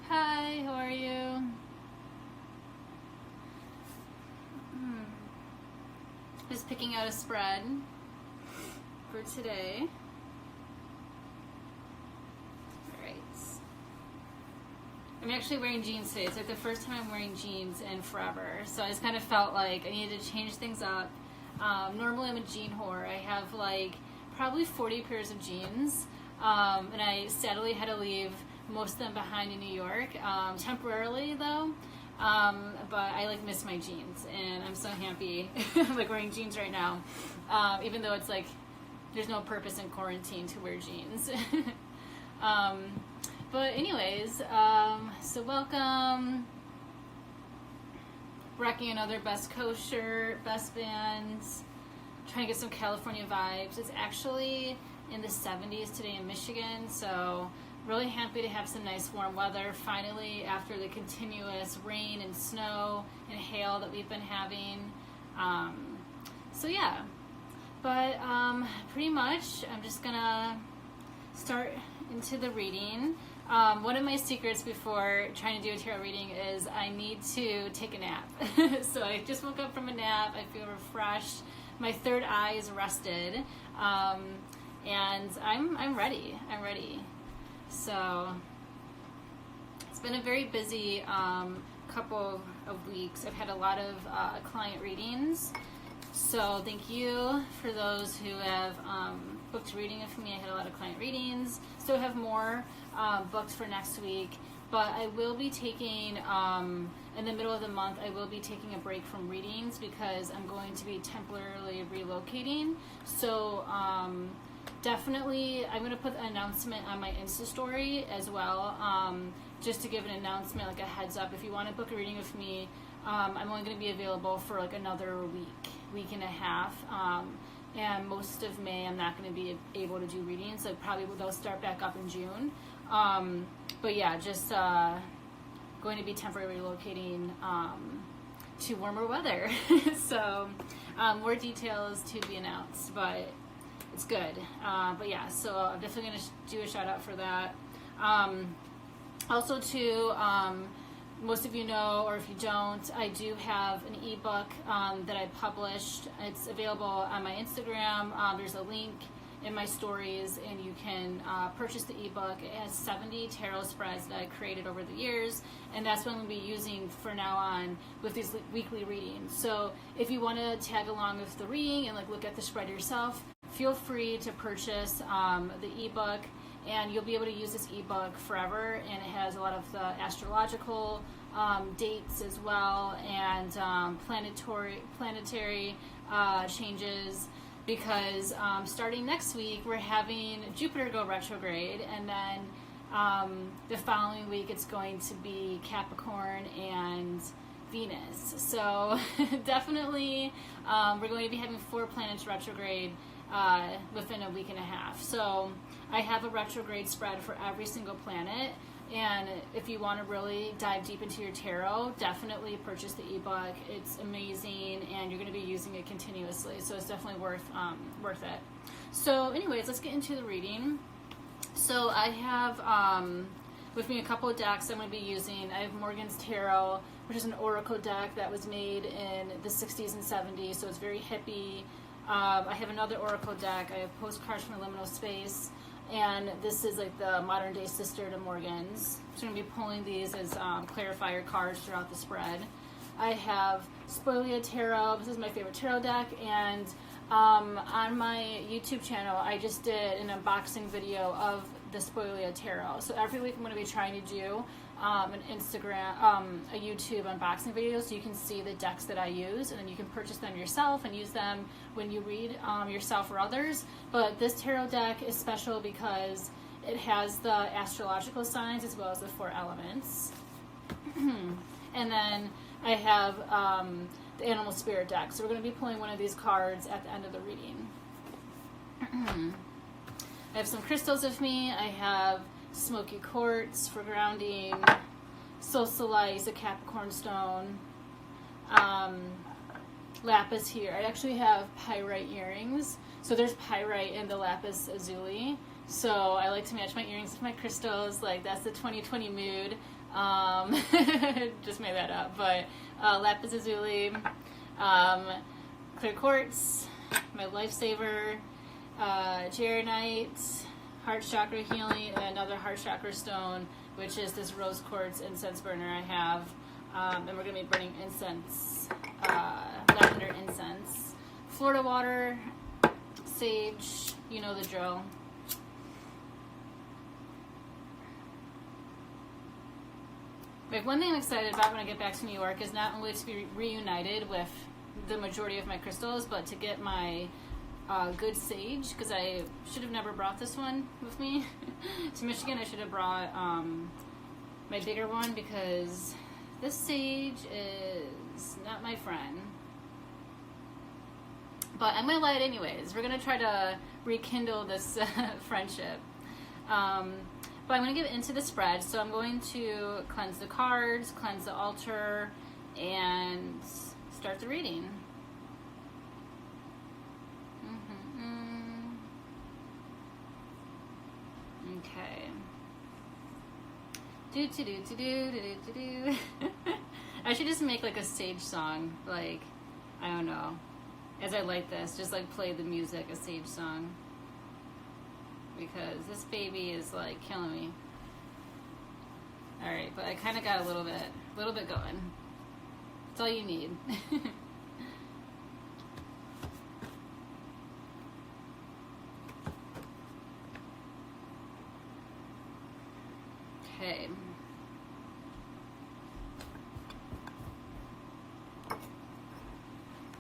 Hi, how are you? Just picking out a spread for today. Alright. I'm actually wearing jeans today. It's like the first time I'm wearing jeans in forever. So I just kind of felt like I needed to change things up. Normally I'm a jean whore. I have like probably 40 pairs of jeans. And I sadly had to leave most of them behind in New York, temporarily though. But I like miss my jeans, and I'm so happy I'm like wearing jeans right now, even though it's like there's no purpose in quarantine to wear jeans. But anyways, so welcome. Rocking another Best Coast shirt, Best Bands, trying to get some California vibes. It's actually in the 70s today in Michigan, so really happy to have some nice warm weather finally after the continuous rain and snow and hail that we've been having. So yeah, but pretty much I'm just gonna start into the reading. One of my secrets before trying to do a tarot reading is I need to take a nap. So I just woke up from a nap, I feel refreshed, my third eye is rested, and I'm ready. So it's been a very busy couple of weeks. I've had a lot of client readings. So thank you for those who have booked a reading with me. I had a lot of client readings. Still have more booked for next week. But I will be taking, in the middle of the month, I will be taking a break from readings because I'm going to be temporarily relocating. So definitely, I'm going to put an announcement on my Insta story as well, just to give an announcement, like a heads up. If you want to book a reading with me, I'm only going to be available for like another week and a half, and most of May I'm not going to be able to do readings, so probably they'll start back up in June. But yeah, just going to be temporarily relocating to warmer weather. So more details to be announced, but it's good. But yeah, so I'm definitely going to do a shout out for that. Also too, most of you know, or if you don't, I do have an ebook that I published. It's available on my Instagram. There's a link in my stories, and you can purchase the ebook. It has 70 tarot spreads that I created over the years, and that's what I'm going to be using for now on with these weekly readings. So if you want to tag along with the reading and like look at the spread yourself, feel free to purchase the ebook, and you'll be able to use this ebook forever. And it has a lot of the astrological dates as well, and planetary changes, because starting next week we're having Jupiter go retrograde, and then the following week it's going to be Capricorn and Venus. So definitely we're going to be having 4 planets retrograde within a week and a half. So I have a retrograde spread for every single planet, and if you want to really dive deep into your tarot, definitely purchase the ebook. It's amazing, and you're going to be using it continuously, so it's definitely worth it. So anyways, let's get into the reading. So I have with me a couple of decks I'm going to be using. I have Morgan's Tarot, which is an oracle deck that was made in the 60s and 70s, so it's very hippie. I have another oracle deck. I have Postcards from a Liminal Space, and this is like the modern day sister to Morgan's. So I'm going to be pulling these as clarifier cards throughout the spread. I have Spoilia Tarot. This is my favorite tarot deck, and on my YouTube channel I just did an unboxing video of the Spoilia Tarot. So every week I'm going to be trying to do an Instagram, a YouTube unboxing video, so you can see the decks that I use, and then you can purchase them yourself and use them when you read yourself or others. But this tarot deck is special because it has the astrological signs as well as the 4 elements. And then I have the animal spirit deck. So we're going to be pulling one of these cards at the end of the reading. I have some crystals with me. I have smoky quartz for grounding, solstice, a Capricorn stone, lapis here. I actually have pyrite earrings. So there's pyrite in the lapis lazuli. So I like to match my earrings with my crystals. Like, that's the 2020 mood. Just made that up. But lapis lazuli, clear quartz, my lifesaver, Jarenite, heart chakra healing, and another heart chakra stone, which is this rose quartz incense burner I have. And we're going to be burning incense, lavender incense, Florida water, sage, you know the drill. Like, one thing I'm excited about when I get back to New York is not only to be reunited with the majority of my crystals, but to get my good sage, because I should have never brought this one with me to Michigan. I should have brought my bigger one, because this sage is not my friend. But I'm going to light it anyways. We're going to try to rekindle this friendship. But I'm going to get into the spread. So I'm going to cleanse the cards, cleanse the altar, and start the reading. Okay. Do. I should just make like a sage song. Like, I don't know. As I light this, just like play the music, a sage song. Because this baby is like killing me. Alright, but I kind of got a little bit going. That's all you need. Okay.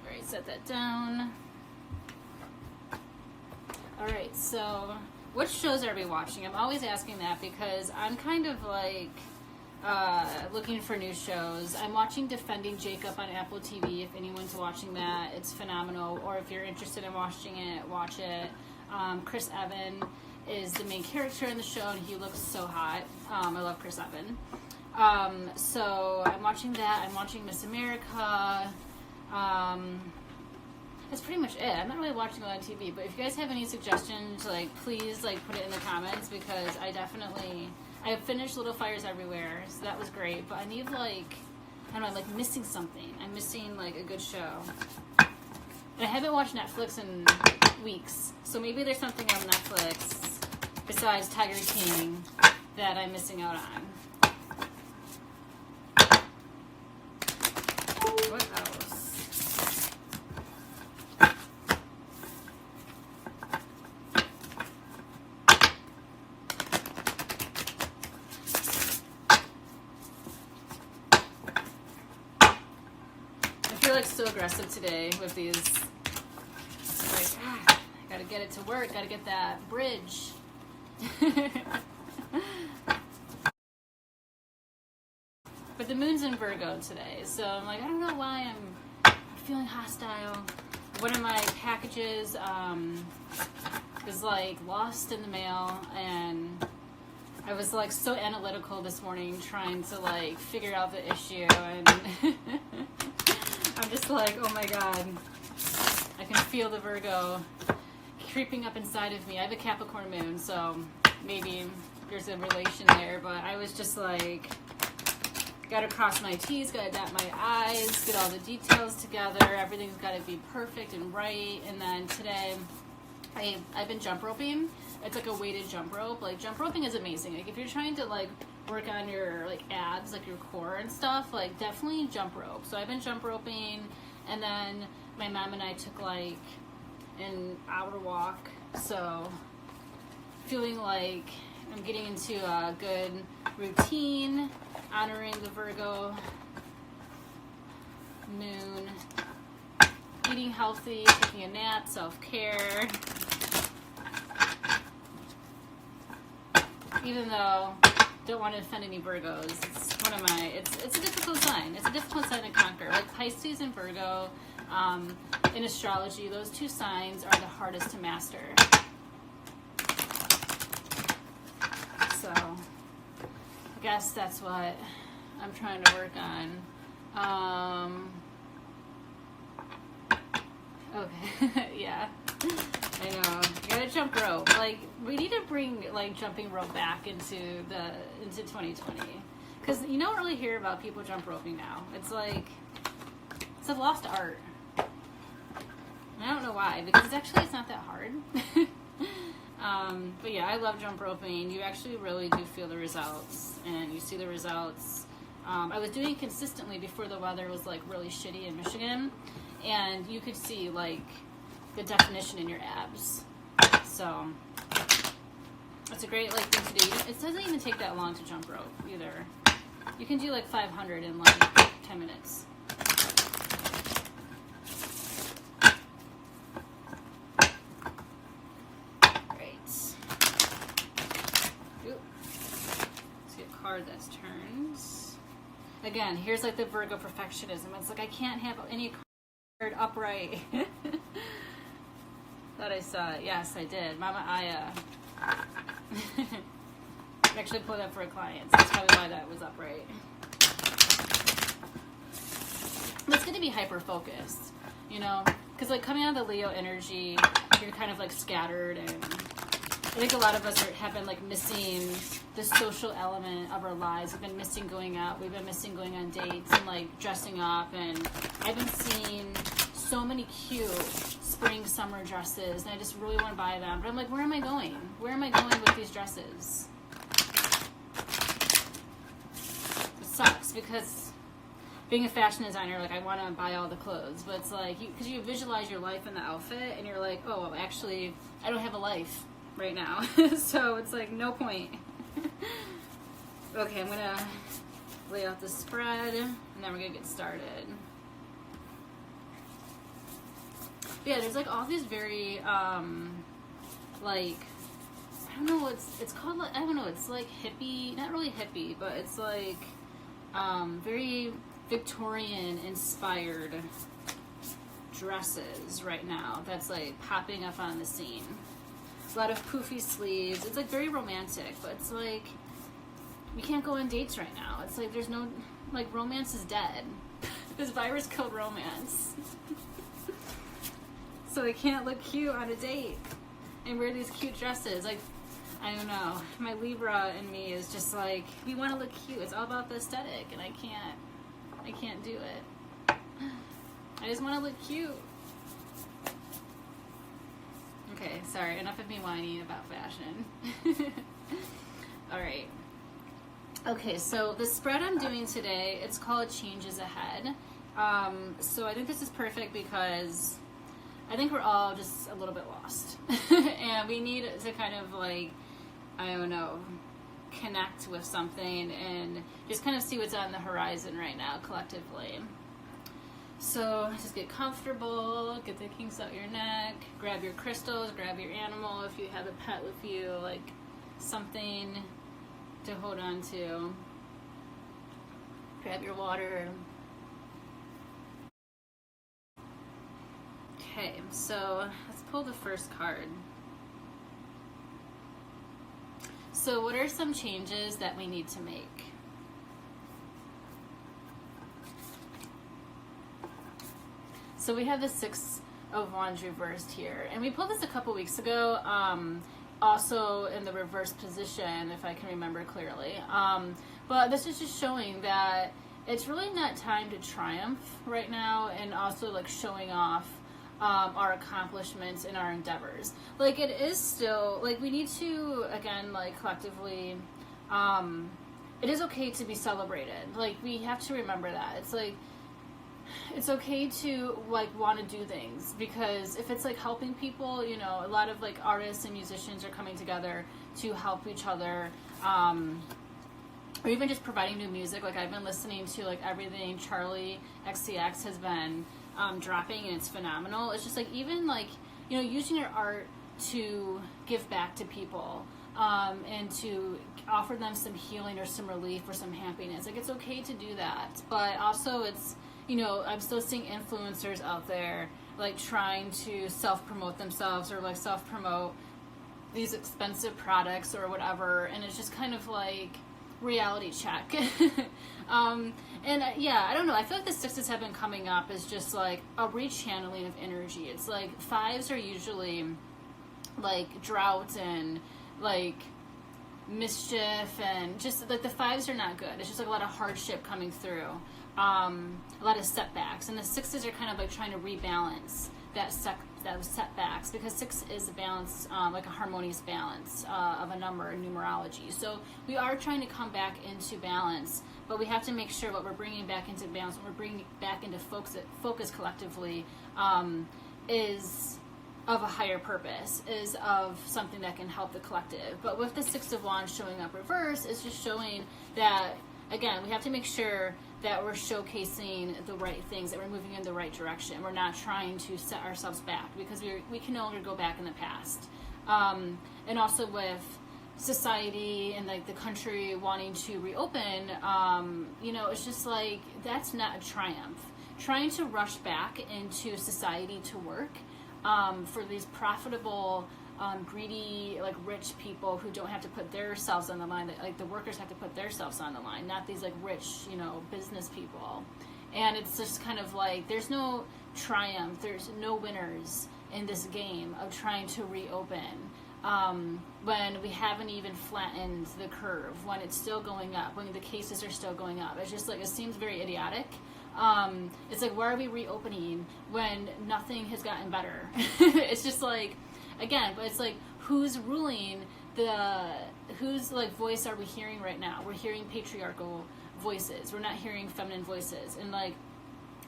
Alright, set that down. Alright, so what shows are we watching? I'm always asking that because I'm kind of like looking for new shows. I'm watching Defending Jacob on Apple TV. If anyone's watching that, it's phenomenal. Or if you're interested in watching it, watch it. Chris Evans is the main character in the show, and he looks so hot. I love Chris Evans. So I'm watching that. I'm watching Miss America. That's pretty much it. I'm not really watching a lot of TV, but if you guys have any suggestions, like, please, like, put it in the comments, because I have finished Little Fires Everywhere, so that was great, but I need, like, I don't know, I'm, like, missing something. I'm missing, like, a good show. And I haven't watched Netflix in weeks, so maybe there's something on Netflix besides Tiger King that I'm missing out on. What else? I feel like so aggressive today with these. Like, I gotta get it to work, gotta get that bridge. But the moon's in Virgo today, so I'm like, I don't know why I'm feeling hostile. One of my packages was like lost in the mail, and I was like so analytical this morning trying to like figure out the issue, and I'm just like, oh my god, I can feel the Virgo creeping up inside of me. I have a Capricorn moon, so maybe there's a relation there, but I was just like, gotta cross my T's, gotta dot my I's, get all the details together, everything's gotta be perfect and right. And then today, I've been jump roping. It's like a weighted jump rope. Like, jump roping is amazing. Like, if you're trying to like work on your like abs, like your core and stuff, like definitely jump rope. So I've been jump roping, and then my mom and I took like an hour walk. So feeling like I'm getting into a good routine, honoring the Virgo moon, eating healthy, taking a nap, self-care. Even though I don't want to offend any Virgos, it's a difficult sign. It's a difficult sign to conquer. Like Pisces and Virgo, in astrology, those two signs are the hardest to master. So, I guess that's what I'm trying to work on. Okay, yeah, I know. You gotta jump rope. Like, we need to bring like jumping rope back into 2020. Because you don't really hear about people jump roping now. It's like, it's a lost art. And I don't know why, because it's not that hard. But yeah, I love jump roping. You actually really do feel the results, and you see the results. I was doing it consistently before the weather was like really shitty in Michigan, and you could see like the definition in your abs. So it's a great like thing to do. It doesn't even take that long to jump rope either. You can do like 500 in like 10 minutes. That turns. Again, here's like the Virgo perfectionism. It's like I can't have any card upright. Thought I saw it. Yes, I did. Mama Aya. Actually pulled up for a client. So that's probably why that was upright. But it's going to be hyper focused, you know, because like coming out of the Leo energy, you're kind of like scattered, and I think a lot of us have been like missing the social element of our lives. We've been missing going out. We've been missing going on dates and like dressing up. And I've been seeing so many cute spring, summer dresses, and I just really want to buy them. But I'm like, where am I going? Where am I going with these dresses? It sucks because being a fashion designer, like I want to buy all the clothes, but it's like, because you visualize your life in the outfit, and you're like, oh, well, actually, I don't have a life right now. So it's like no point. Okay, I'm gonna lay out the spread, and then we're gonna get started. Yeah, there's like all these very like, I don't know what it's called, like, I don't know, it's like hippie, not really hippie, but it's like very Victorian inspired dresses right now that's like popping up on the scene. A lot of poofy sleeves. It's like very romantic, but it's like we can't go on dates right now. It's like there's no, like, romance is dead. This virus killed romance. So I can't look cute on a date and wear these cute dresses. Like, I don't know. My Libra in me is just like, we want to look cute. It's all about the aesthetic, and I can't do it. I just want to look cute. Okay, sorry, enough of me whining about fashion. Alright. Okay, so the spread I'm doing today, it's called Changes Ahead. So I think this is perfect because I think we're all just a little bit lost. And we need to kind of like, I don't know, connect with something and just kind of see what's on the horizon right now collectively. So just get comfortable, get the kinks out your neck, grab your crystals, grab your animal if you have a pet with you, like something to hold on to. Grab your water. Okay, so let's pull the first card. So what are some changes that we need to make? So we have the Six of Wands reversed here. And we pulled this a couple weeks ago, also in the reverse position, if I can remember clearly. But this is just showing that it's really not time to triumph right now, and also like showing off our accomplishments and our endeavors. Like, it is still, like, we need to, again, like, collectively, it is okay to be celebrated. Like, we have to remember that. It's like, it's okay to like want to do things, because if it's like helping people, you know, a lot of like artists and musicians are coming together to help each other, or even just providing new music. Like, I've been listening to like everything Charlie XCX has been dropping, and it's phenomenal. It's just like, even like, you know, using your art to give back to people, and to offer them some healing or some relief or some happiness. Like, it's okay to do that, but also it's, you know, I'm still seeing influencers out there like trying to self-promote themselves, or like self-promote these expensive products or whatever, and it's just kind of like reality check. Yeah, I don't know, I feel like the sixes have been coming up as just like a rechanneling of energy. It's like fives are usually like drought and like mischief, and just like the fives are not good. It's just like a lot of hardship coming through, a lot of setbacks, and the sixes are kind of like trying to rebalance those setbacks, because six is a balance, like a harmonious balance of a number in numerology. So we are trying to come back into balance, but we have to make sure what we're bringing back into balance, what we're bringing back into focus collectively, is of a higher purpose, is of something that can help the collective. But with the Six of Wands showing up reverse, it's just showing that, again, we have to make sure that we're showcasing the right things, that we're moving in the right direction. We're not trying to set ourselves back, because we can no longer go back in the past. And also with society and like the country wanting to reopen, it's just like, that's not a triumph. Trying to rush back into society to work, for these profitable, greedy, like rich people who don't have to put themselves on the line, that like the workers have to put themselves on the line, not these like rich, business people. And it's just kind of like, there's no triumph, there's no winners in this game of trying to reopen, when we haven't even flattened the curve, when it's still going up, when the cases are still going up. It's just like, it seems very idiotic. It's like, why are we reopening when nothing has gotten better? It's just like, again, but it's like, who's ruling whose like voice are we hearing right now? We're hearing patriarchal voices. We're not hearing feminine voices. And like,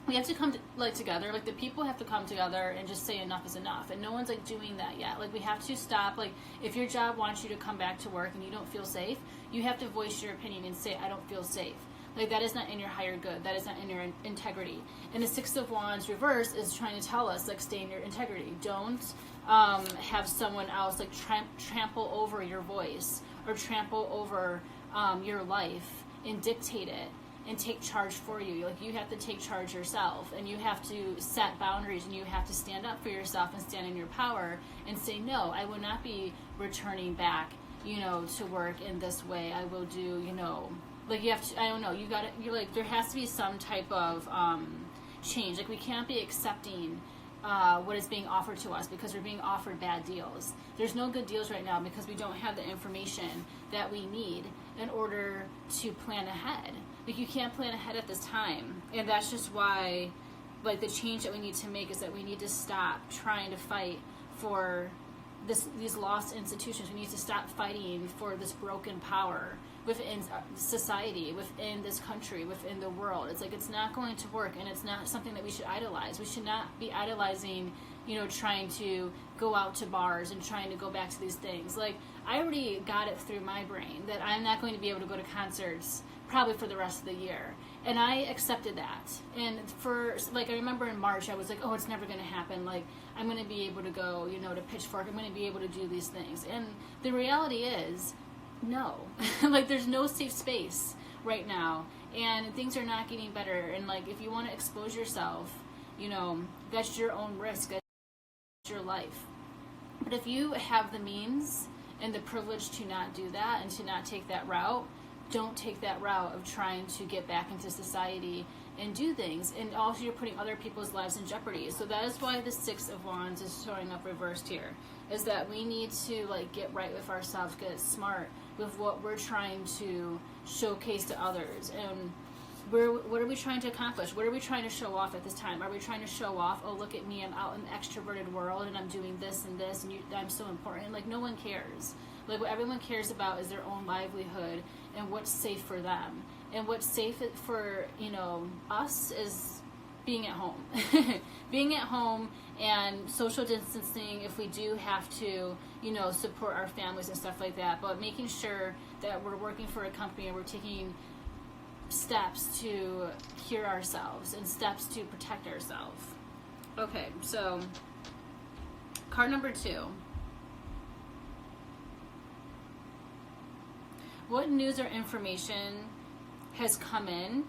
we have to come together. Like, the people have to come together and just say enough is enough. And no one's like doing that yet. Like, we have to stop. Like, if your job wants you to come back to work and you don't feel safe, you have to voice your opinion and say, I don't feel safe. Like, that is not in your higher good. That is not in your integrity. And the Six of Wands reverse is trying to tell us, like, stay in your integrity. Don't have someone else, like, trample over your voice or trample over your life and dictate it and take charge for you. Like, you have to take charge yourself, and you have to set boundaries, and you have to stand up for yourself and stand in your power and say, no, I will not be returning back, to work in this way. I will do, like, you have to, I don't know, you're like, there has to be some type of change. Like, we can't be accepting what is being offered to us because we're being offered bad deals. There's no good deals right now because we don't have the information that we need in order to plan ahead. Like, you can't plan ahead at this time. And that's just why, like, the change that we need to make is that we need to stop trying to fight for these lost institutions. We need to stop fighting for this broken power within society, within this country, within the world. It's like, it's not going to work, and it's not something that we should idolize. We should not be idolizing, trying to go out to bars and trying to go back to these things. Like, I already got it through my brain that I'm not going to be able to go to concerts probably for the rest of the year. And I accepted that. And for, like, I remember in March, I was like, oh, it's never going to happen. Like, I'm going to be able to go, to Pitchfork. I'm going to be able to do these things. And the reality is, no. Like, there's no safe space right now. And things are not getting better. And, like, if you want to expose yourself, that's your own risk. That's your life. But if you have the means and the privilege to not do that and to not take that route, don't take that route of trying to get back into society and do things. And also, you're putting other people's lives in jeopardy. So that is why the Six of Wands is showing up reversed here, is that we need to, like, get right with ourselves, get smart with what we're trying to showcase to others. And what are we trying to accomplish? What are we trying to show off at this time? Are we trying to show off, oh, look at me, I'm out in the extroverted world and I'm doing this and this and I'm so important? Like, no one cares. Like, what everyone cares about is their own livelihood and what's safe for them. And what's safe for, us is being at home. Being at home and social distancing if we do have to, support our families and stuff like that. But making sure that we're working for a company and we're taking steps to cure ourselves and steps to protect ourselves. Okay, so card number 2. What news or information has come in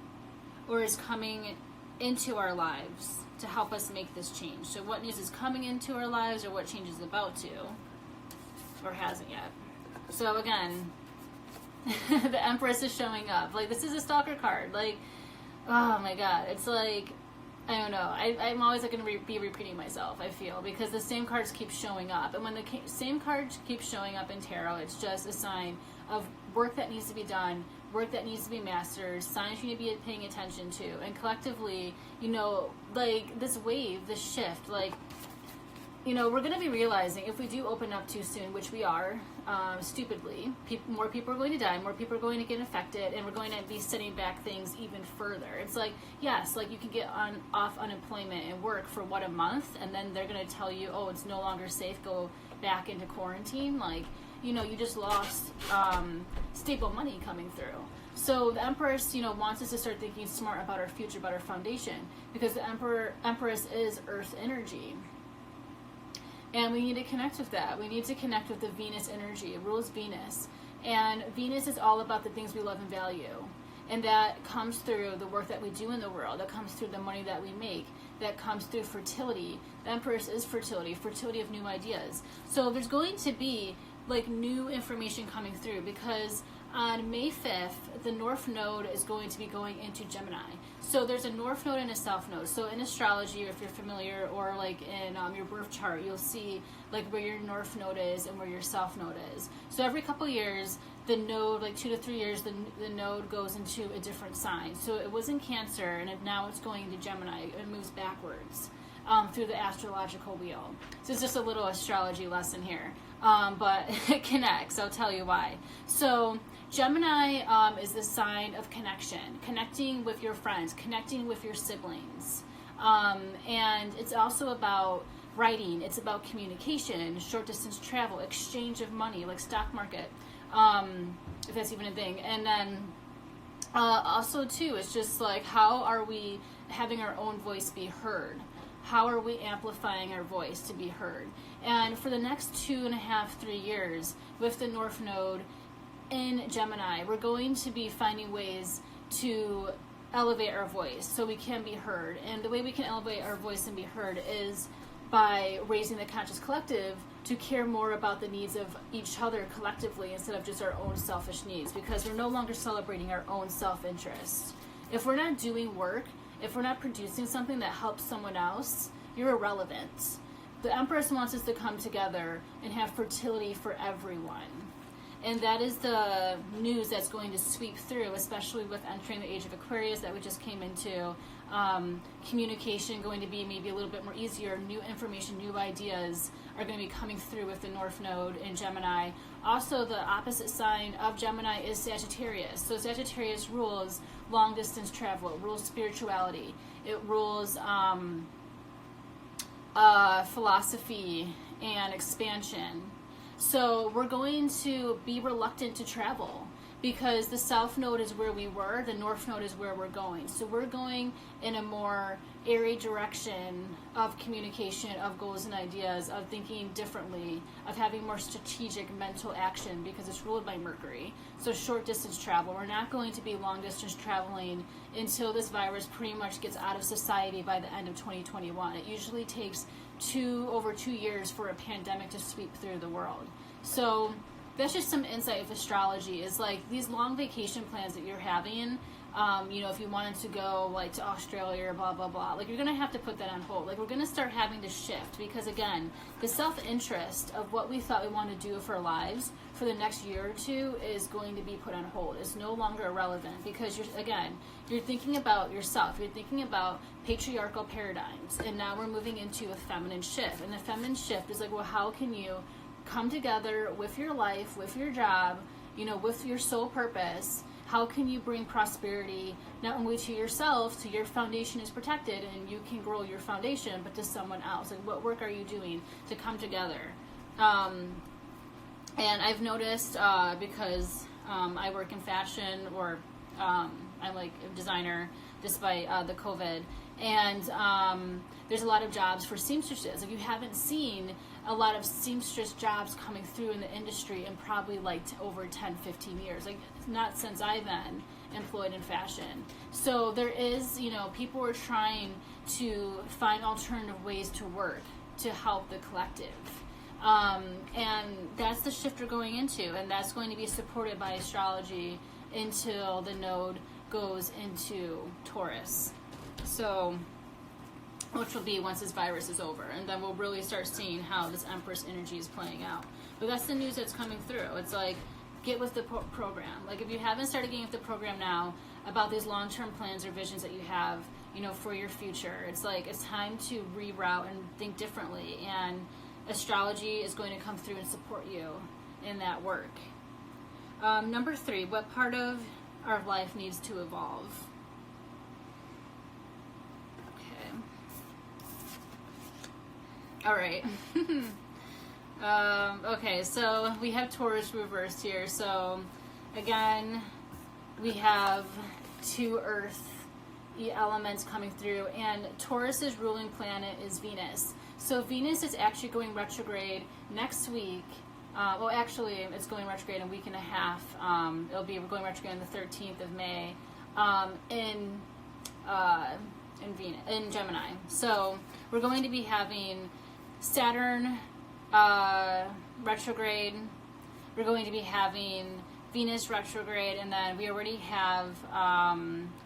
or is coming into our lives to help us make this change? So what news is coming into our lives, or what change is about to, or hasn't yet? So again, the Empress is showing up. Like, this is a stalker card. Like, oh my God. It's like, I don't know. I'm always going to be repeating myself, I feel, because the same cards keep showing up. And when the same cards keep showing up in tarot, it's just a sign of work that needs to be done, work that needs to be mastered, signs you need to be paying attention to. And collectively, you know, like this wave, this shift, like, you know, we're going to be realizing if we do open up too soon, which we are, stupidly, more people are going to die, more people are going to get infected, and we're going to be setting back things even further. It's like, yes, like you can get off unemployment and work for what, a month, and then they're going to tell you, oh, it's no longer safe, go back into quarantine. Like, you know, you just lost stable money coming through. So the Empress, you know, wants us to start thinking smart about our future, about our foundation, because the Empress is Earth energy. And we need to connect with that. We need to connect with the Venus energy. It rules Venus. And Venus is all about the things we love and value. And that comes through the work that we do in the world. That comes through the money that we make. That comes through fertility. The Empress is fertility. Fertility of new ideas. So there's going to be like new information coming through, because on May 5th, the North Node is going to be going into Gemini. So there's a North Node and a South Node. So in astrology, if you're familiar, or like in your birth chart, you'll see like where your North Node is and where your South Node is. So every couple years, the node, like 2 to 3 years, the node goes into a different sign. So it was in Cancer, and now it's going into Gemini. It moves backwards through the astrological wheel. So it's just a little astrology lesson here. But it connects. I'll tell you why. So Gemini is the sign of connection, connecting with your friends, connecting with your siblings. And it's also about writing. It's about communication, short distance travel, exchange of money, like stock market, if that's even a thing. And then also, too, it's just like, how are we having our own voice be heard? How are we amplifying our voice to be heard? And for the next 2.5, 3 years, with the North Node in Gemini, we're going to be finding ways to elevate our voice so we can be heard. And the way we can elevate our voice and be heard is by raising the conscious collective to care more about the needs of each other collectively instead of just our own selfish needs, because we're no longer celebrating our own self-interest. If we're not doing work, if we're not producing something that helps someone else, you're irrelevant. The Empress wants us to come together and have fertility for everyone. And that is the news that's going to sweep through, especially with entering the age of Aquarius that we just came into. Communication going to be maybe a little bit more easier. New information, new ideas are going to be coming through with the North Node in Gemini. Also, the opposite sign of Gemini is Sagittarius. So Sagittarius rules long distance travel. It rules spirituality. It rules philosophy and expansion. So we're going to be reluctant to travel because the South Node is where we were, the North Node is where we're going. So we're going in a more airy direction of communication, of goals and ideas, of thinking differently, of having more strategic mental action because it's ruled by Mercury. So short distance travel. We're not going to be long distance traveling until this virus pretty much gets out of society by the end of 2021. It usually takes over 2 years for a pandemic to sweep through the world. So that's just some insight of astrology, is like these long vacation plans that you're having, if you wanted to go like to Australia or blah, blah, blah, like you're going to have to put that on hold. Like we're going to start having to shift because, again, the self-interest of what we thought we wanted to do for our lives for the next year or two is going to be put on hold. It's no longer irrelevant because you're thinking about yourself. You're thinking about patriarchal paradigms. And now we're moving into a feminine shift. And the feminine shift is like, well, how can you come together with your life, with your job, with your sole purpose? How can you bring prosperity not only to yourself, so your foundation is protected and you can grow your foundation, but to someone else? Like, what work are you doing to come together? And I've noticed because I work in fashion, or I'm like a designer despite the COVID, and there's a lot of jobs for seamstresses. Like, you haven't seen a lot of seamstress jobs coming through in the industry in probably like over 10, 15 years. Like, not since I've been employed in fashion. So there is, people are trying to find alternative ways to work to help the collective. And that's the shift we're going into, and that's going to be supported by astrology until the node goes into Taurus. So which will be once this virus is over, and then we'll really start seeing how this Empress energy is playing out. But that's the news that's coming through. It's like, get with the program. Like, if you haven't started getting with the program now about these long-term plans or visions that you have, you know, for your future, it's like, it's time to reroute and think differently, and astrology is going to come through and support you in that work. Number 3, what part of our life needs to evolve? All right. Okay, so we have Taurus reversed here. So again, we have 2 earth elements coming through, and Taurus's ruling planet is Venus. So Venus is actually going retrograde next week. Well, actually, it's going retrograde in a week and a half. It'll be going retrograde on the 13th of May in Gemini. So we're going to be having Saturn retrograde, we're going to be having Venus retrograde, and then we already have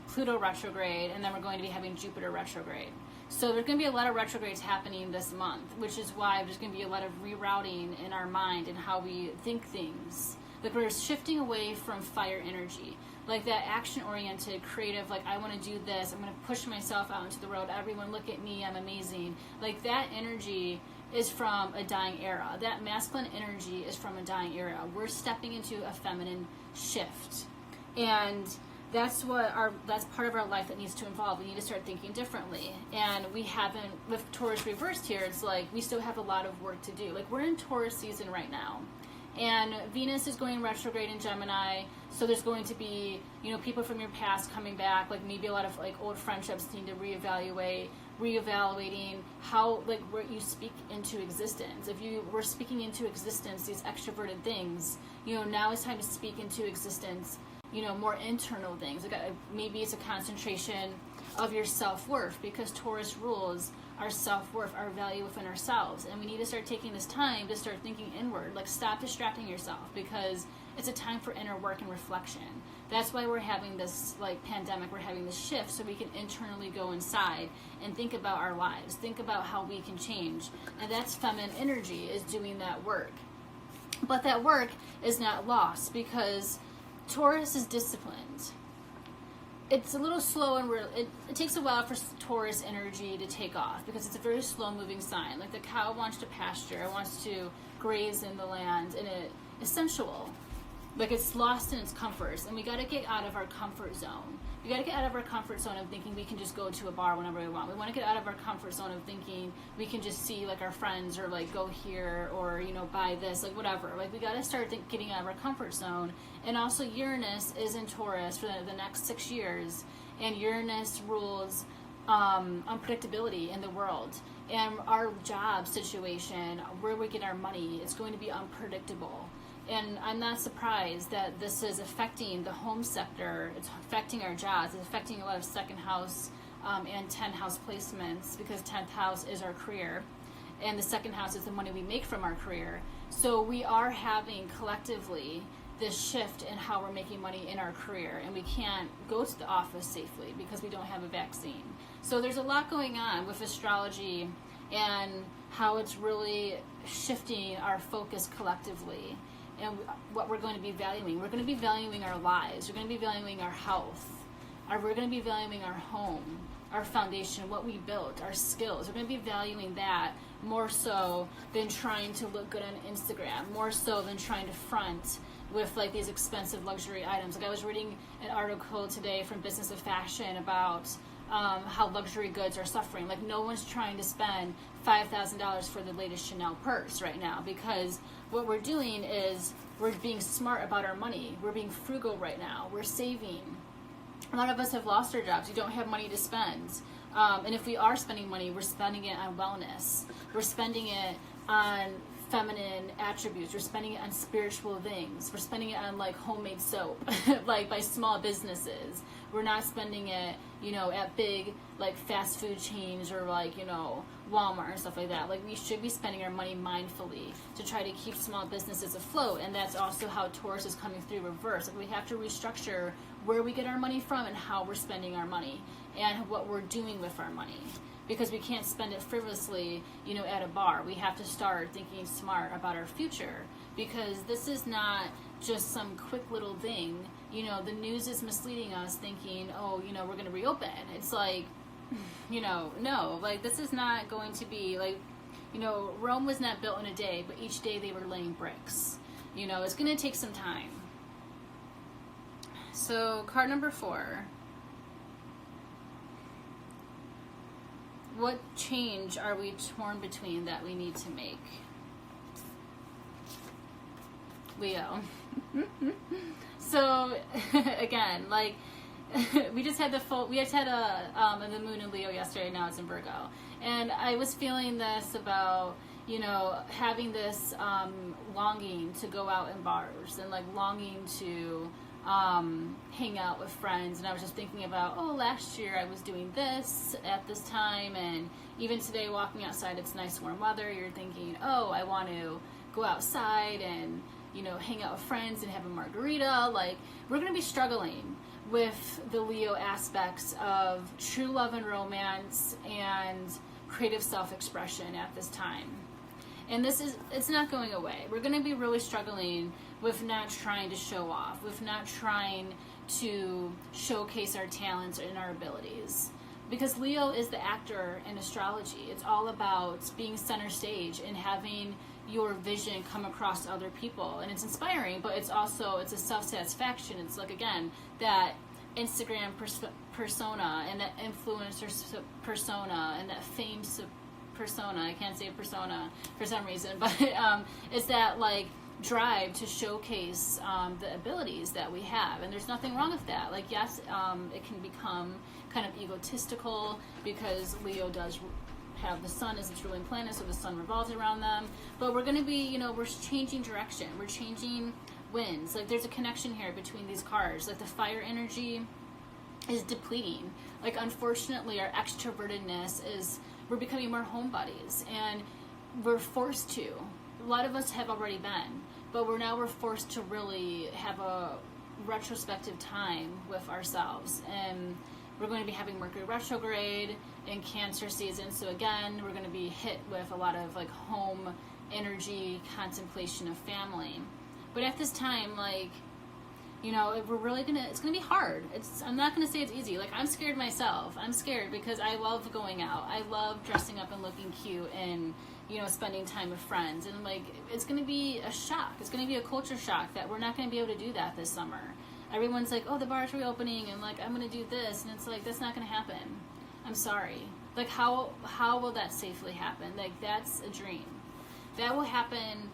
Pluto retrograde, and then we're going to be having Jupiter retrograde. So there's going to be a lot of retrogrades happening this month, which is why there's going to be a lot of rerouting in our mind and how we think things. Like, we're shifting away from fire energy, like that action-oriented, creative, like, I want to do this, I'm going to push myself out into the world, everyone look at me, I'm amazing. Like, that energy is from a dying era. That masculine energy is from a dying era. We're stepping into a feminine shift. And that's part of our life that needs to evolve. We need to start thinking differently. And we haven't, with Taurus reversed here, it's like we still have a lot of work to do. Like, we're in Taurus season right now. And Venus is going retrograde in Gemini, so there's going to be, you know, people from your past coming back, like maybe a lot of like old friendships need to reevaluating how, like, where you speak into existence. If you were speaking into existence these extroverted things, you know, now it's time to speak into existence, you know, more internal things. Like, maybe it's a concentration of your self-worth, because Taurus rules our self-worth, our value within ourselves, and we need to start taking this time to start thinking inward. Like, stop distracting yourself, because it's a time for inner work and reflection. That's why we're having this, like, pandemic, we're having this shift, so we can internally go inside and think about our lives, think about how we can change. And that's feminine energy, is doing that work. But that work is not lost, because Taurus is disciplined. It's a little slow, and it takes a while for Taurus energy to take off, because it's a very slow-moving sign. Like, the cow wants to pasture, it wants to graze in the land, and it is sensual. Like, it's lost in its comforts, and we got to get out of our comfort zone. We got to get out of our comfort zone of thinking we can just go to a bar whenever we want. We want to get out of our comfort zone of thinking we can just see, like, our friends, or, like, go here, or, you know, buy this, like, whatever. Like, we got to start getting out of our comfort zone. And also, Uranus is in Taurus for the next 6 years, and Uranus rules unpredictability in the world. And our job situation, where we get our money, it's going to be unpredictable. And I'm not surprised that this is affecting the home sector. It's affecting our jobs. It's affecting a lot of second house and 10th house placements, because 10th house is our career, and the second house is the money we make from our career. So we are having collectively this shift in how we're making money in our career, and we can't go to the office safely because we don't have a vaccine. So there's a lot going on with astrology and how it's really shifting our focus collectively. And what we're going to be valuing. We're going to be valuing our lives. We're going to be valuing our health. We're going to be valuing our home, our foundation, what we built, our skills. We're going to be valuing that more so than trying to look good on Instagram, more so than trying to front with, like, these expensive luxury items. Like, I was reading an article today from Business of Fashion about how luxury goods are suffering. Like, no one's trying to spend $5,000 for the latest Chanel purse right now, because what we're doing is we're being smart about our money. We're being frugal right now. We're saving. A lot of us have lost our jobs. We don't have money to spend. And if we are spending money, we're spending it on wellness. We're spending it on feminine attributes. We're spending it on spiritual things. We're spending it on, like, homemade soap, like, by small businesses. We're not spending it, you know, at big, like, fast food chains, or, like, you know, Walmart and stuff like that. Like, we should be spending our money mindfully to try to keep small businesses afloat. And that's also how Taurus is coming through reverse. Like, we have to restructure where we get our money from and how we're spending our money and what we're doing with our money. Because we can't spend it frivolously, at a bar. We have to start thinking smart about our future, because this is not just some quick little thing. The news is misleading us thinking, we're going to reopen. It's like, no, like this is not going to be like, Rome was not built in a day, but each day they were laying bricks. It's going to take some time. So card number 4. What change are we torn between that we need to make? Leo. So again, like we just had the moon in Leo yesterday. Now it's in Virgo, and I was feeling this about having this longing to go out in bars and like longing to hang out with friends. And I was just thinking about, last year I was doing this at this time, and even today walking outside, it's nice warm weather. You're thinking, I want to go outside and hang out with friends and have a margarita. Like, we're going to be struggling with the Leo aspects of true love and romance and creative self-expression at this time. And it's not going away. We're going to be really struggling with not trying to show off, with not trying to showcase our talents and our abilities. Because Leo is the actor in astrology. It's all about being center stage and having your vision come across to other people. And it's inspiring, but it's a self-satisfaction. It's like, again, that Instagram persona and that influencer persona and that famed persona. I can't say persona for some reason, but it's that like drive to showcase the abilities that we have. And there's nothing wrong with that. Like, yes, it can become kind of egotistical because Leo does have the sun as its ruling planet, so the sun revolves around them. But we're going to be, we're changing direction. We're changing winds. Like, there's a connection here between these cards. Like, the fire energy is depleting. Like, unfortunately, our extrovertedness we're becoming more homebodies, and we're forced to. A lot of us have already been, but we're forced to really have a retrospective time with ourselves. And we're going to be having Mercury retrograde in Cancer season, so again, we're going to be hit with a lot of like home energy, contemplation of family. But at this time, like, it's gonna be hard. I'm not gonna say it's easy. Like, I'm scared myself. I'm scared because I love going out. I love dressing up and looking cute and, spending time with friends. And like, it's gonna be a shock. It's gonna be a culture shock that we're not gonna be able to do that this summer. Everyone's like, the bar's reopening and like, I'm gonna do this. And it's like, that's not gonna happen. I'm sorry. Like, how will that safely happen? Like, that's a dream. That will happen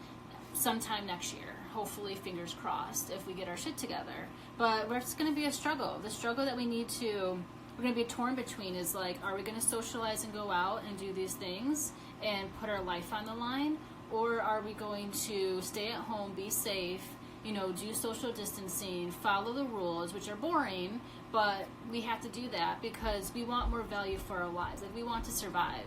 sometime next year. Hopefully, fingers crossed, if we get our shit together. But it's going to be a struggle. The struggle that we're going to be torn between is like, are we going to socialize and go out and do these things and put our life on the line? Or are we going to stay at home, be safe, do social distancing, follow the rules, which are boring, but we have to do that because we want more value for our lives. Like, we want to survive.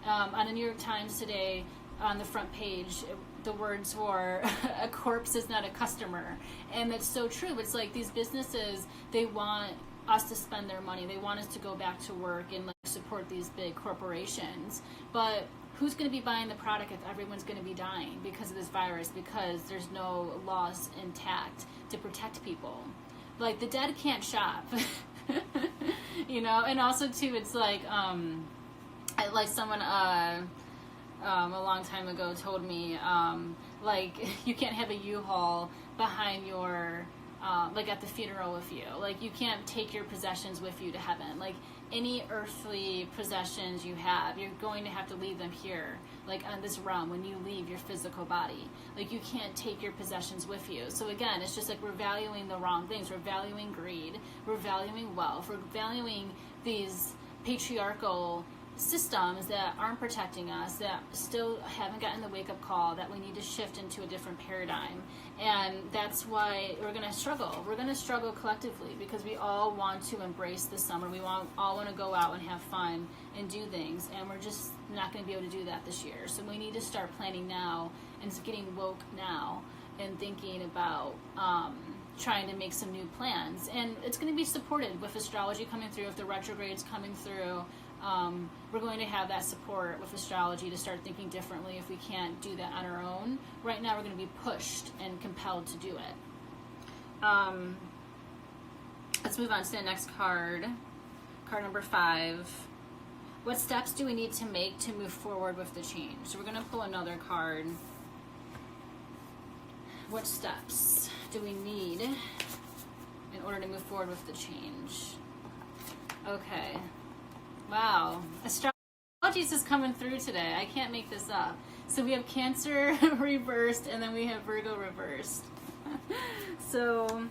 On the New York Times today, on the front page, the words were, a corpse is not a customer. And that's so true. It's like these businesses, they want us to spend their money. They want us to go back to work and like support these big corporations. But who's going to be buying the product if everyone's going to be dying because of this virus, because there's no laws intact to protect people? Like, the dead can't shop. And also too, it's like, someone, a long time ago told me, like, you can't have a U-Haul behind your, at the funeral with you. Like, you can't take your possessions with you to heaven. Like, any earthly possessions you have, you're going to have to leave them here, like, on this realm when you leave your physical body. Like, you can't take your possessions with you. So again, it's just like we're valuing the wrong things. We're valuing greed. We're valuing wealth. We're valuing these patriarchal systems that aren't protecting us, that still haven't gotten the wake-up call, that we need to shift into a different paradigm. And that's why we're going to struggle. We're going to struggle collectively because we all want to embrace the summer. We all want to go out and have fun and do things, and we're just not going to be able to do that this year. So we need to start planning now and getting woke now and thinking about trying to make some new plans. And it's going to be supported with astrology coming through, if the retrogrades coming through. We're going to have that support with astrology to start thinking differently if we can't do that on our own. Right now we're going to be pushed and compelled to do it. Let's move on to the next card. Card number 5. What steps do we need to make to move forward with the change? So we're going to pull another card. What steps do we need in order to move forward with the change? Okay. Wow. Astrology is just coming through today. I can't make this up. So we have Cancer reversed, and then we have Virgo reversed. So,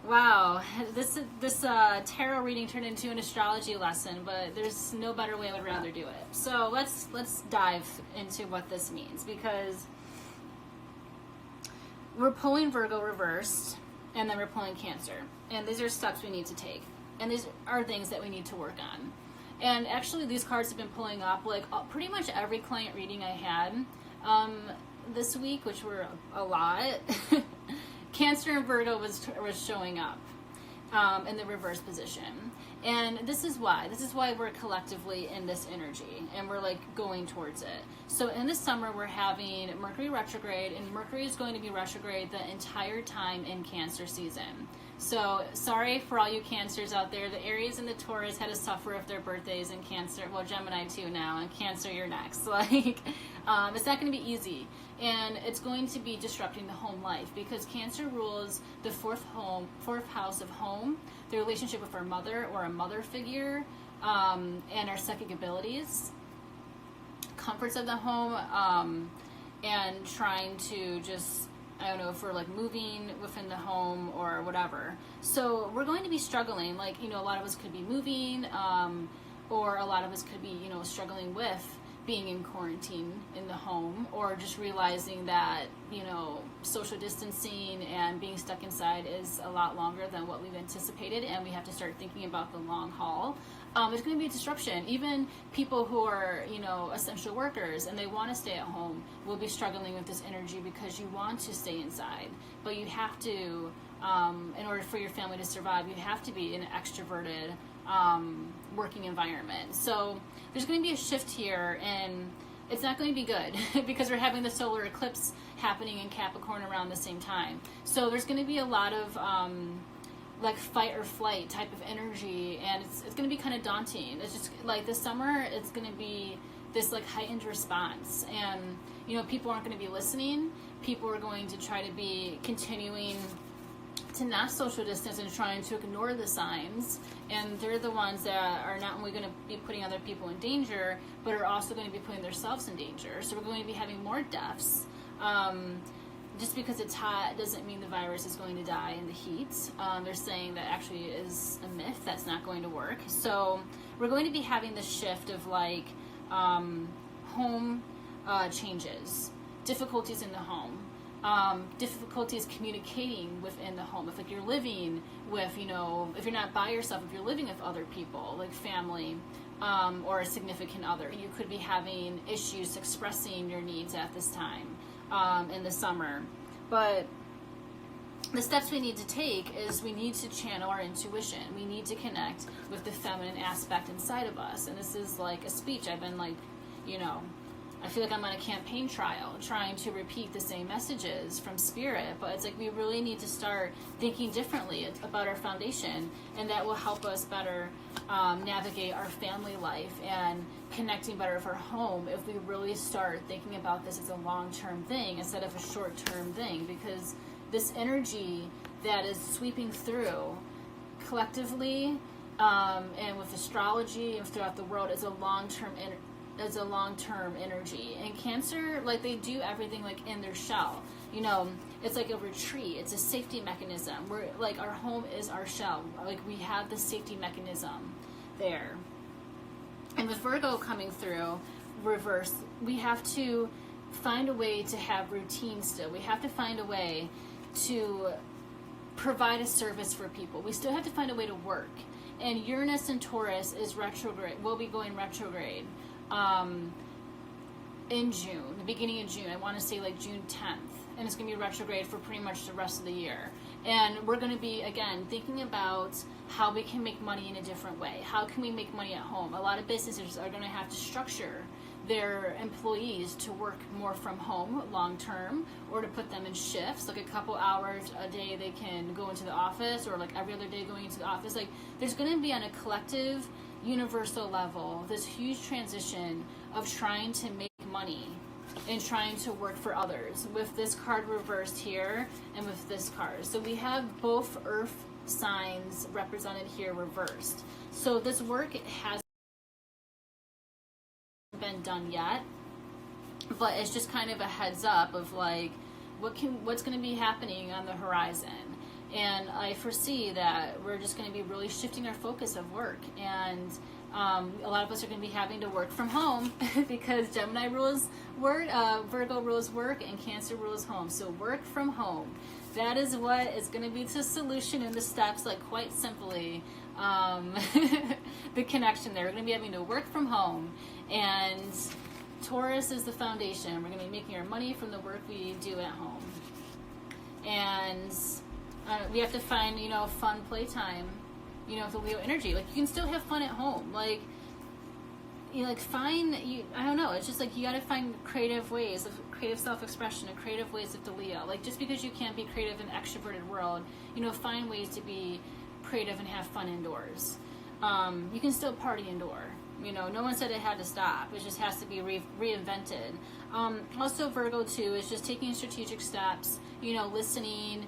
wow. This tarot reading turned into an astrology lesson, but there's no better way I would rather do it. So let's dive into what this means, because we're pulling Virgo reversed, and then we're pulling Cancer. And these are steps we need to take. And these are things that we need to work on. And actually, these cards have been pulling up like pretty much every client reading I had this week, which were a lot. Cancer and Virgo was showing up in the reverse position. And this is why we're collectively in this energy, and we're like going towards it. So in the summer, we're having Mercury retrograde, and Mercury is going to be retrograde the entire time in Cancer season. So sorry for all you Cancers out there. The Aries and the Taurus had to suffer with their birthdays in Cancer. Well, Gemini too now, and Cancer you're next. Like, it's not going to be easy, and it's going to be disrupting the home life, because Cancer rules the fourth house of home, the relationship with our mother or a mother figure, and our psychic abilities, comforts of the home, and trying to just, I don't know, if we're like moving within the home or whatever. So we're going to be struggling, like, you know, a lot of us could be moving, or a lot of us could be, you know, struggling with being in quarantine in the home, or just realizing that, you know, social distancing and being stuck inside is a lot longer than what we've anticipated, and we have to start thinking about the long haul. There's going to be a disruption. Even people who are, you know, essential workers and they want to stay at home will be struggling with this energy, because you want to stay inside, but you have to, in order for your family to survive, you have to be in an extroverted working environment. So there's going to be a shift here, and it's not going to be good because we're having the solar eclipse happening in Capricorn around the same time. So there's going to be a lot of like fight or flight type of energy, and it's going to be kind of daunting. It's just like this summer, it's going to be this like heightened response, and you know, people aren't going to be listening. People are going to try to be continuing to not social distance and trying to ignore the signs, and they're the ones that are not only going to be putting other people in danger, but are also going to be putting themselves in danger. So we're going to be having more deaths. Just because it's hot doesn't mean the virus is going to die in the heat. They're saying that actually is a myth. That's not going to work. So we're going to be having this shift of like home changes, difficulties in the home, difficulties communicating within the home. If like you're living with, you know, if you're not by yourself, if you're living with other people, like family, or a significant other, you could be having issues expressing your needs at this time. In the summer. But the steps we need to take is we need to channel our intuition. We need to connect with the feminine aspect inside of us. And this is like a speech. I've been like, you know, I feel like I'm on a campaign trail trying to repeat the same messages from spirit, but it's like we really need to start thinking differently about our foundation, and that will help us better navigate our family life and connecting better with our home if we really start thinking about this as a long-term thing instead of a short-term thing, because this energy that is sweeping through collectively and with astrology and throughout the world is a long-term energy. And Cancer, like, they do everything like in their shell, you know, it's like a retreat, it's a safety mechanism. We're like, our home is our shell, like we have the safety mechanism there. And with Virgo coming through reverse, we have to find a way to have routine still. We have to find a way to provide a service for people. We still have to find a way to work. And Uranus and Taurus is retrograde, will be going retrograde in June, the beginning of June. I want to say like June 10th. And it's going to be retrograde for pretty much the rest of the year. And we're going to be, again, thinking about how we can make money in a different way. How can we make money at home? A lot of businesses are going to have to structure their employees to work more from home long term, or to put them in shifts, like a couple hours a day they can go into the office, or like every other day going into the office. Like, there's going to be, on a collective, universal level, this huge transition of trying to make money and trying to work for others, with this card reversed here and with this card. So we have both earth signs represented here reversed. So this work has been done yet, but it's just kind of a heads up of like what's going to be happening on the horizon. And I foresee that we're just going to be really shifting our focus of work, and a lot of us are going to be having to work from home because Gemini rules work, Virgo rules work, and Cancer rules home. So work from home. That is what is going to be the solution in the steps, like quite simply, the connection there. We're going to be having to work from home, and Taurus is the foundation. We're going to be making our money from the work we do at home. And we have to find, fun playtime, with the Leo energy. Like, you can still have fun at home. Like, I don't know. It's just like you got to find creative ways of creative self-expression and creative ways of the Leo. Like, just because you can't be creative in an extroverted world, find ways to be creative and have fun indoors. You can still party indoor. No one said it had to stop. It just has to be reinvented. Also, Virgo too is just taking strategic steps, listening.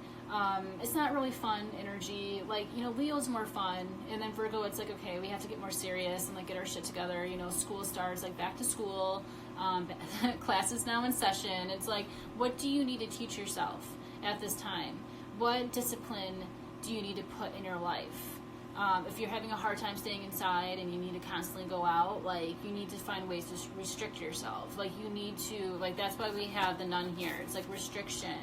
It's not really fun energy. Like, Leo's more fun, and then Virgo, it's like, okay, we have to get more serious and like get our shit together. School starts, like back to school, classes now in session. It's like, what do you need to teach yourself at this time? What discipline do you need to put in your life? If you're having a hard time staying inside and you need to constantly go out, like, you need to find ways to restrict yourself. Like, you need to, like, that's why we have the nun here. It's like restriction.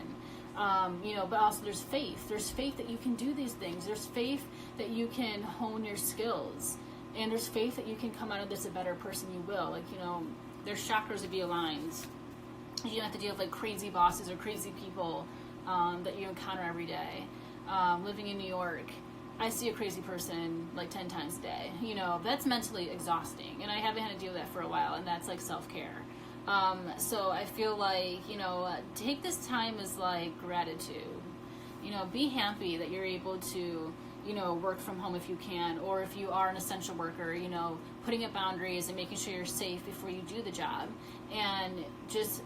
But also there's faith. There's faith that you can do these things. There's faith that you can hone your skills. And there's faith that you can come out of this a better person you will. Like, there's chakras to be aligned. You don't have to deal with, like, crazy bosses or crazy people that you encounter every day. Living in New York, I see a crazy person like 10 times a day. That's mentally exhausting. And I haven't had to deal with that for a while, and that's like self-care. So I feel like, take this time as like gratitude. Be happy that you're able to, work from home if you can, or if you are an essential worker, putting up boundaries and making sure you're safe before you do the job. And just,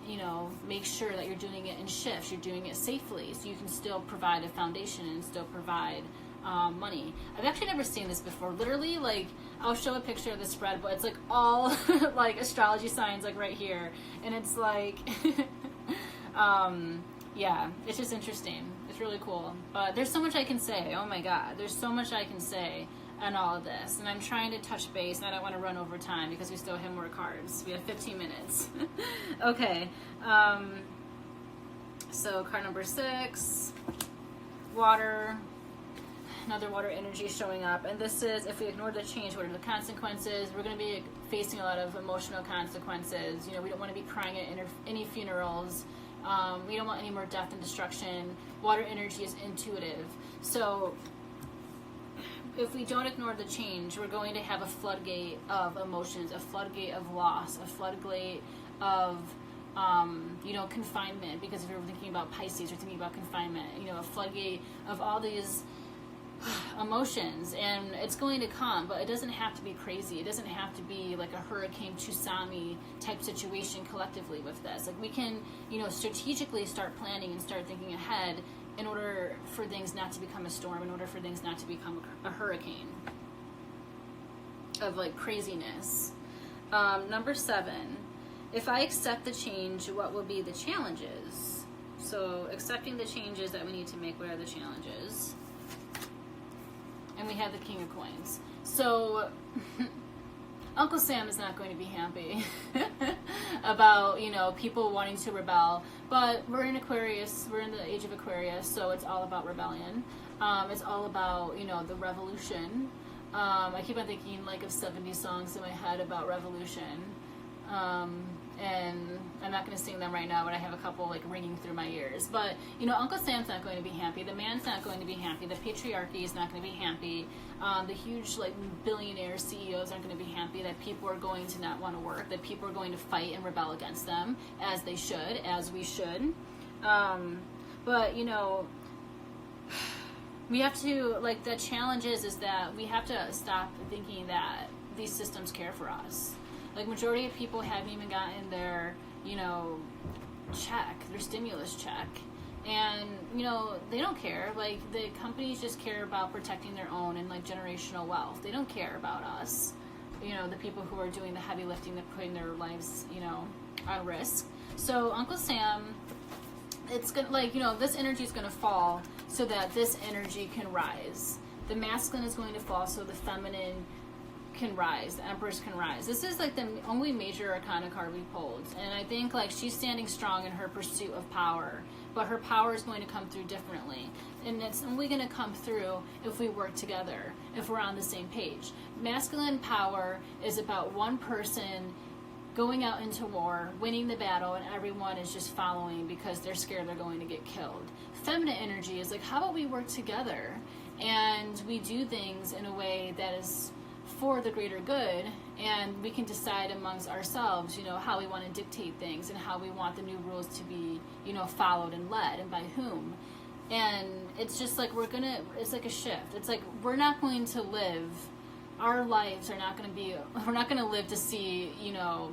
make sure that you're doing it in shifts, you're doing it safely, so you can still provide a foundation and still provide money. I've actually never seen this before. Literally, like, I'll show a picture of the spread, but it's like all like astrology signs, like right here, and it's like yeah, it's just interesting. It's really cool. But there's so much I can say. Oh my god, there's so much I can say on all of this, and I'm trying to touch base, and I don't want to run over time because we still have more cards. We have 15 minutes. Okay, so card number 6, water. Another water energy showing up, and this is, if we ignore the change, what are the consequences? We're going to be facing a lot of emotional consequences. We don't want to be crying at any funerals. We don't want any more death and destruction. Water energy is intuitive, so if we don't ignore the change, we're going to have a floodgate of emotions, a floodgate of loss, a floodgate of confinement, because if you're thinking about Pisces, you're thinking about confinement, a floodgate of all these emotions, and it's going to come, but it doesn't have to be crazy. It doesn't have to be like a hurricane, tsunami type situation collectively with this. Like, we can, strategically start planning and start thinking ahead in order for things not to become a storm, in order for things not to become a hurricane of like craziness. Number 7, if I accept the change, what will be the challenges? So accepting the changes that we need to make, what are the challenges? And we have the King of Coins. So Uncle Sam is not going to be happy about, people wanting to rebel. But we're in Aquarius, we're in the age of Aquarius, so it's all about rebellion. It's all about, the revolution. I keep on thinking like of 70 songs in my head about revolution. and I'm not going to sing them right now, but I have a couple like ringing through my ears. But you know, Uncle Sam's not going to be happy. The man's not going to be happy. The patriarchy is not going to be happy. The huge like billionaire CEOs aren't going to be happy. That people are going to not want to work. That people are going to fight and rebel against them, as they should, as we should. But you know, we have to, like, the challenge is that we have to stop thinking that these systems care for us. Like, majority of people haven't even gotten their, you know, check, their stimulus check. And, you know, they don't care. Like, the companies just care about protecting their own and, like, generational wealth. They don't care about us. You know, the people who are doing the heavy lifting, that putting their lives, you know, at risk. So, Uncle Sam, it's gonna, like, you know, this energy is gonna fall so that this energy can rise. The masculine is going to fall so the feminine can rise, the empress can rise. This is like the only major arcana card we pulled, and I think like she's standing strong in her pursuit of power, but her power is going to come through differently, and it's only going to come through if we work together, if we're on the same page. Masculine power is about one person going out into war, winning the battle, and everyone is just following because they're scared they're going to get killed. Feminine energy is like, how about we work together and we do things in a way that is for the greater good, and we can decide amongst ourselves, you know, how we want to dictate things and how we want the new rules to be, you know, followed and led, and by whom. And it's just like it's like a shift. It's like we're not going to live, our lives are not going to be, we're not going to live to see, you know,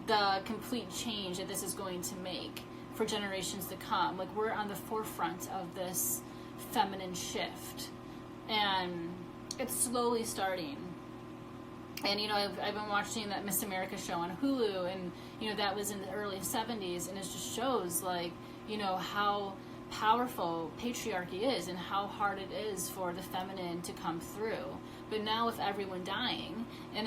the complete change that this is going to make for generations to come. Like, we're on the forefront of this feminine shift, and it's slowly starting. And, you know, I've been watching that Miss America show on Hulu, and, you know, that was in the early 70s, and it just shows, like, you know, how powerful patriarchy is and how hard it is for the feminine to come through. But now with everyone dying, and,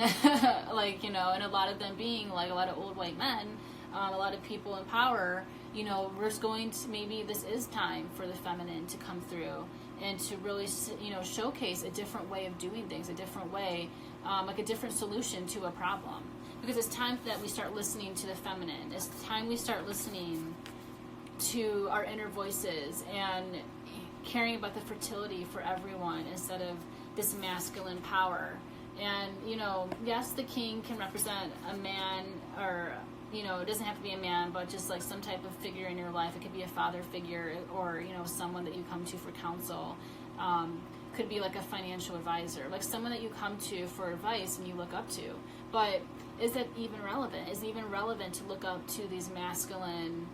like, you know, and a lot of them being, like, a lot of old white men, a lot of people in power, you know, we're just going to, maybe this is time for the feminine to come through and to really, you know, showcase a different way of doing things, a different way, like a different solution to a problem. Because it's time that we start listening to the feminine. It's time we start listening to our inner voices and caring about the fertility for everyone instead of this masculine power. And, you know, yes, the king can represent a man, or, you know, it doesn't have to be a man, but just like some type of figure in your life. It could be a father figure, or, you know, someone that you come to for counsel. Could be like a financial advisor, like someone that you come to for advice and you look up to. But is that even relevant? Is it even relevant to look up to these masculine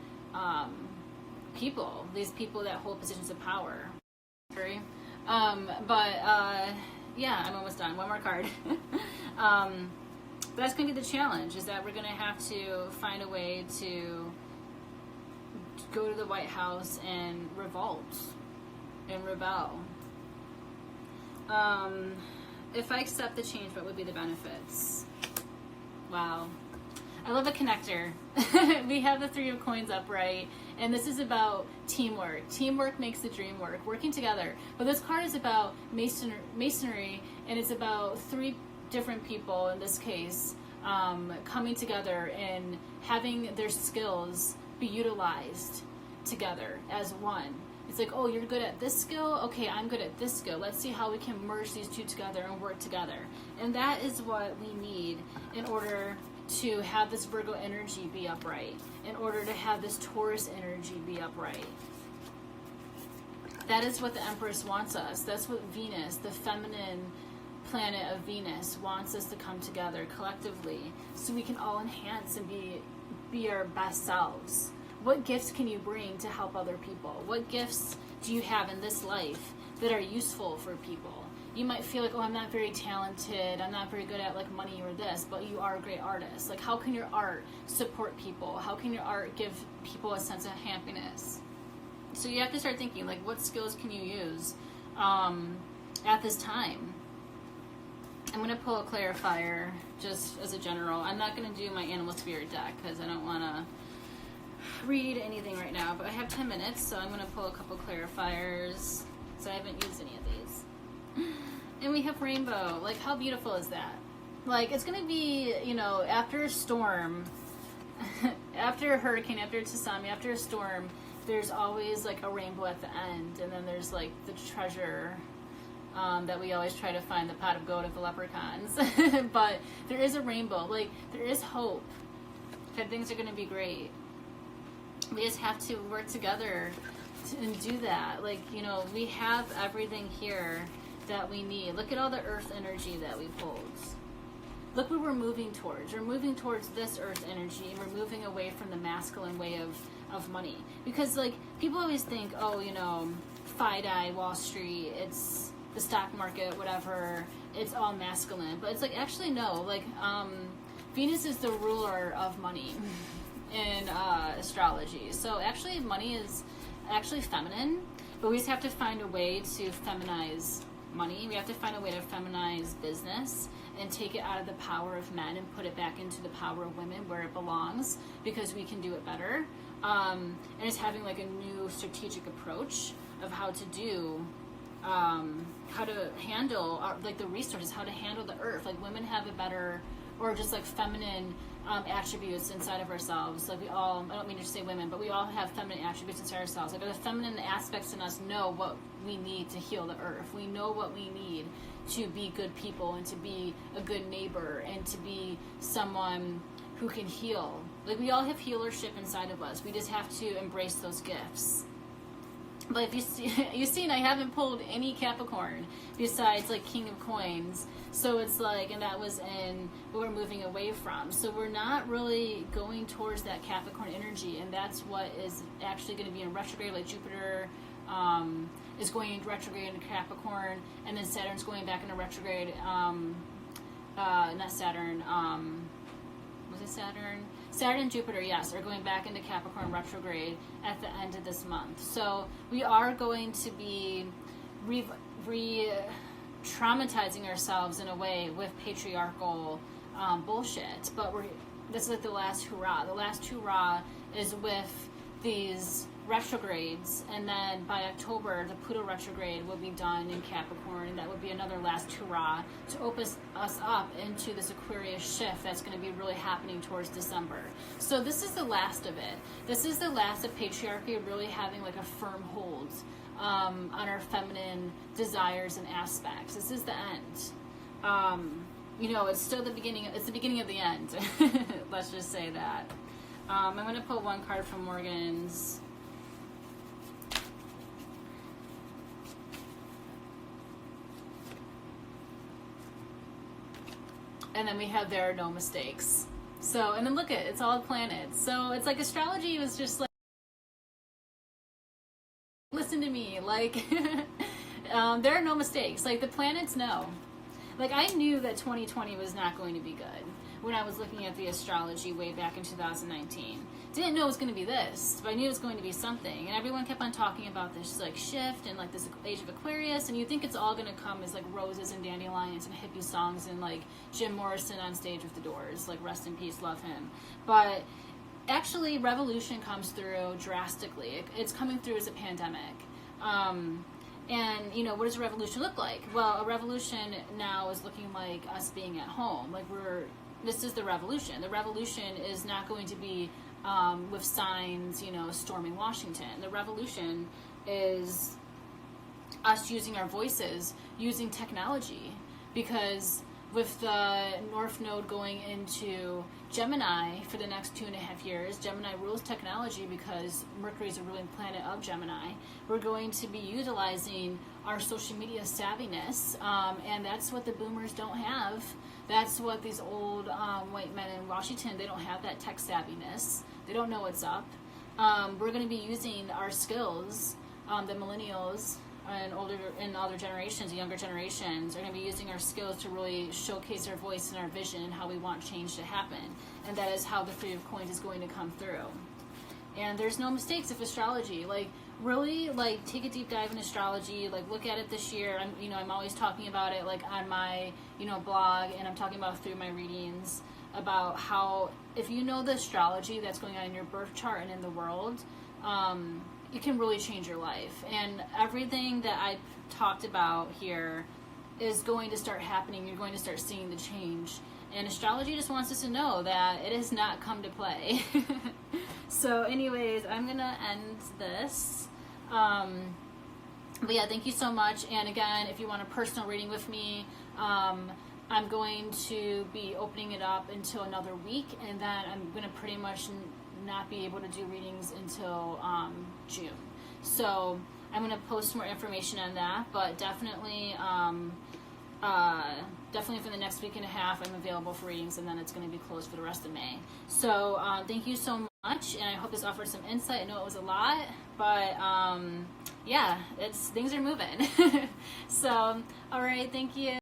people, these people that hold positions of power? Yeah, I'm almost done. One more card. But that's going to be the challenge, is that we're going to have to find a way to go to the White House and revolt and rebel. If I accept the change, what would be the benefits? Wow. I love a connector. We have the 3 of coins upright, and this is about teamwork. Teamwork makes the dream work, working together. But this card is about masonry, and it's about 3 different people, in this case, coming together and having their skills be utilized together as one. It's like, oh, you're good at this skill? Okay, I'm good at this skill. Let's see how we can merge these 2 together and work together. And that is what we need in order to have this Virgo energy be upright, in order to have this Taurus energy be upright. That is what the Empress wants us. That's what Venus, the feminine planet of Venus, wants us to come together collectively so we can all enhance and be our best selves. What gifts can you bring to help other people? What gifts do you have in this life that are useful for people? You might feel like, oh, I'm not very talented, I'm not very good at like money or this, but you are a great artist. Like, how can your art support people? How can your art give people a sense of happiness? So you have to start thinking, like, what skills can you use at this time? I'm going to pull a clarifier just as a general. I'm not going to do my animal spirit deck because I don't want to read anything right now, but I have 10 minutes, so I'm going to pull a couple clarifiers. So I haven't used any of these. And we have rainbow. Like, how beautiful is that? Like, it's going to be, you know, after a storm, after a hurricane, after a tsunami, after a storm, there's always like a rainbow at the end, and then there's like the treasure that we always try to find, the pot of gold of the leprechauns. But there is a rainbow. Like, there is hope that things are going to be great. We just have to work together and do that. Like, you know, we have everything here that we need. Look at all the earth energy that we hold. Look what we're moving towards. We're moving towards this earth energy, and we're moving away from the masculine way of money. Because, like, people always think, oh, you know, FIDI, Wall Street, it's the stock market, whatever, it's all masculine. But it's like, actually, no. Like, Venus is the ruler of money in astrology. So actually, money is actually feminine, but we just have to find a way to feminize money. We have to find a way to feminize business and take it out of the power of men and put it back into the power of women where it belongs, because we can do it better. And it's having like a new strategic approach of how to do, how to handle like the resources, how to handle the earth. Like, women have a better, or just like feminine attributes inside of ourselves. Like, we all, I don't mean to say women, but we all have feminine attributes inside ourselves. Like, the feminine aspects in us know what we need to heal the earth. We know what we need to be good people, and to be a good neighbor, and to be someone who can heal. Like, we all have healership inside of us. We just have to embrace those gifts. But if you see, you've seen I haven't pulled any Capricorn besides like King of Coins. So it's like, and that was in what we're moving away from. So we're not really going towards that Capricorn energy, and that's what is actually going to be in retrograde. Like, Jupiter is going into retrograde into Capricorn, and then Saturn's going back into retrograde. Not Saturn. Was it Saturn? Saturn and Jupiter, yes, are going back into Capricorn retrograde at the end of this month. So we are going to be re-traumatizing ourselves in a way with patriarchal bullshit. But this is like the last hurrah. The last hurrah is with these retrogrades, and then by October, the Pluto retrograde will be done in Capricorn, and that would be another last hurrah to open us up into this Aquarius shift that's going to be really happening towards December. So this is the last of it. This is the last of patriarchy really having like a firm hold on our feminine desires and aspects. This is the end. You know, it's still the beginning. It's the beginning of the end. Let's just say that. I'm going to pull one card from Morgan's. And then we have there are no mistakes. So, and then look at it, it's all planets. So it's like astrology was just like, listen to me, like, there are no mistakes. Like, the planets know. Like, I knew that 2020 was not going to be good when I was looking at the astrology way back in 2019. Didn't know it was going to be this, but I knew it was going to be something. And everyone kept on talking about this like shift and like this age of Aquarius, and you think it's all going to come as like roses and dandelions and hippie songs and like Jim Morrison on stage with the Doors, like rest in peace, love him. But actually, revolution comes through drastically. It's coming through as a pandemic. And, you know, what does a revolution look like? Well, a revolution now is looking like us being at home. Like, this is the revolution. The revolution is not going to be with signs, you know, storming Washington. The revolution is us using our voices, using technology, because with the North Node going into Gemini for the next 2.5 years, Gemini rules technology because Mercury is a ruling planet of Gemini. We're going to be utilizing our social media savviness, and that's what the boomers don't have. That's what these old white men in Washington, they don't have that tech savviness. They don't know what's up. We're going to be using our skills, the millennials, and other generations, younger generations, are going to be using our skills to really showcase our voice and our vision and how we want change to happen. And that is how the Three of Coins is going to come through. And there's no mistakes of astrology. Like, really, like, take a deep dive in astrology. Like, look at it this year. I'm always talking about it, like, on my, blog, and I'm talking about through my readings about how, if you know the astrology that's going on in your birth chart and in the world, it can really change your life. And everything that I talked about here is going to start happening. You're going to start seeing the change And astrology just wants us to know that it has not come to play. So anyways, I'm gonna end this. But yeah, thank you so much. And again, if you want a personal reading with me, I'm going to be opening it up until another week, and then I'm going to pretty much not be able to do readings until June. So I'm going to post more information on that, but definitely definitely for the next week and a half, I'm available for readings, and then it's going to be closed for the rest of May. So thank you so much, and I hope this offered some insight. I know it was a lot, but yeah, things are moving. So, all right, thank you.